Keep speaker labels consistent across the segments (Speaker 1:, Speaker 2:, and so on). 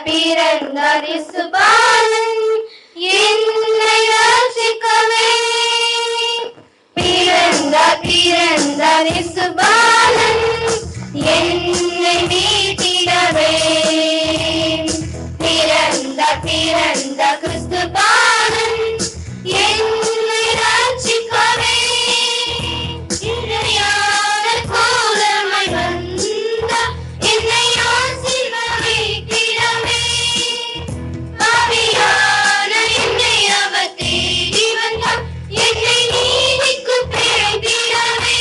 Speaker 1: பிறந்தார் இயேசுபாலன் என்னை ரட்சிக்கவே. பிறந்தார் இயேசுபாலன் என்னை மீட்டிடவே. பிறந்தார் கிறிஸ்து பாலன் என்னை ரட்சிக்கவே. இறையான கோலமாய் வந்தார் என்னை ஆசீர்வதித்திடவே. பாவியான என்னை அவர் தேடி வந்தார் என்னை நீதிக்குள் பிழைத்திடவே.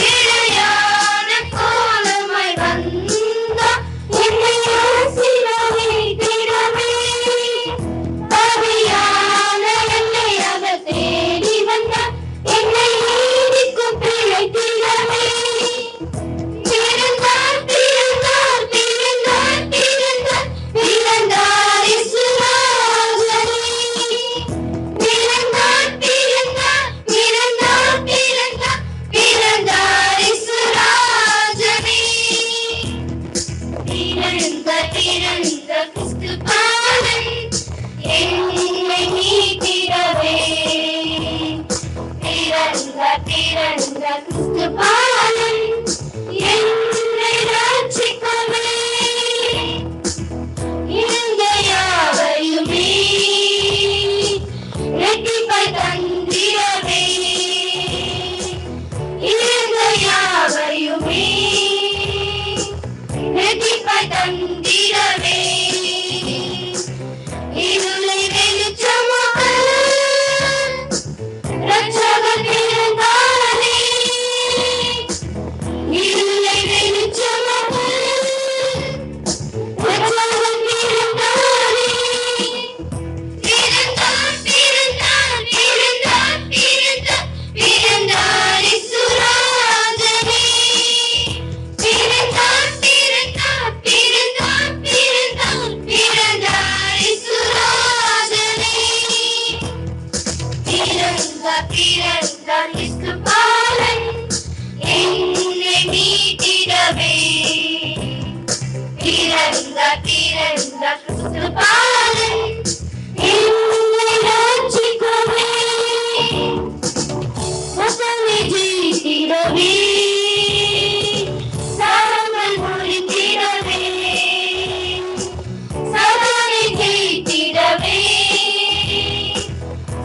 Speaker 1: இறையான கோலமாய் வந்தார் என்னை ஆசீர்வதித்திடவே. பாவியான என்னை அவர் தேடி வந்தார் என்னை நீதிக்குள் பிழைத்திடவே. பிறந்தார் இயேசுராஜனே. பிறந்தார் இயேசுராஜனே. பிறந்த கிறிஸ்து பாலன் என்னை மீட்டிடவே. பிறந்த கிறிஸ்து பாலன் என்னை ரட்சிக்கவே. இருந்த யாவையுமே இரட்டிப்பாய் தந்திடவே. இருந்த யாவையுமே இரட்டிப்பாய் தந்திடவே. இருளை வெளிச்சமாக ரட்சகர் பிறந்தாரே. இருளை வெளிச்சமாக ரட்சகர் பிறந்தாரே. பிறந்தார் இயேசுராஜனே. பிறந்தார் இயேசுராஜனே. பிறந்தார் இயேசு பாலன் என்னை மீட்டிடவே. பிறந்தார் கிறிஸ்து பாலன் என்னை ரட்சிக்கவே. வசனை ஜெயித்திடவே. சாபங்கள் முறித்திடவே. சாதனை ஜெயித்திடவே.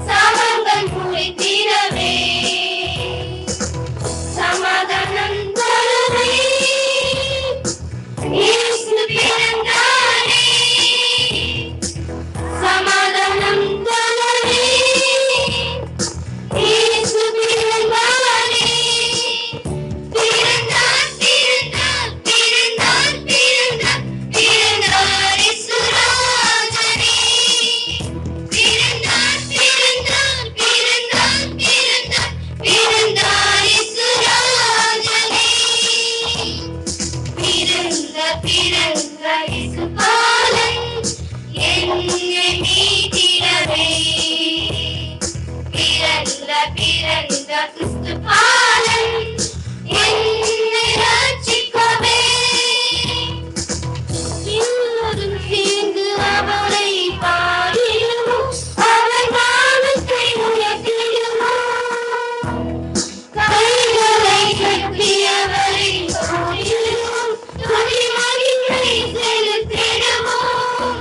Speaker 1: சாபங்கள் முறித்திடவே. சமாதானம் தரவே. இயேசு பிறந்தாரே. சமாதானம் தரவே. இயேசு பிறந்தாரே. பிறந்தார் இயேசுராஜனே. பிறந்தார் இயேசுராஜனே. பிறந்த இயேசு பாலன் என்னை மீட்டிடவே. பிறந்த கிறிஸ்து பாலன் என்னை ரட்சிக்கவே. எல்லோரும் சேர்ந்து அவரை பாடிடுவோம். அவர் நாமத்தை உயர்த்திடுவோம். கைகளை கட்டி அவரை பாடிடுவோம். துதி மகிமை செலுத்திடுவோம்.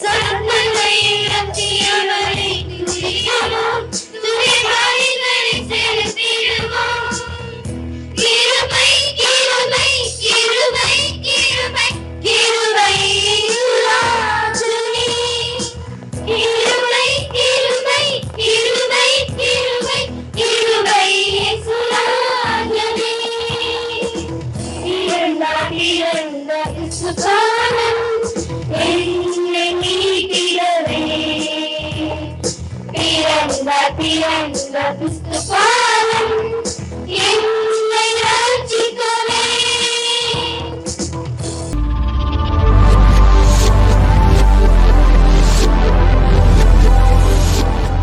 Speaker 1: சத்தங்களை இழத்தி அவரை துதிடுவோம். துதி மகிமை செலுத்திடுவோம். கிருபை கிருபை கிருபை கிருபை கிருபை இயேசுராஜனே. கிருபை கிருபை கிருபை கிருபை கிருபை இயேசுராஜனே. பிறந்தார் இயேசு பாலன் என்னை மீட்டிடவே. பிறந்தார்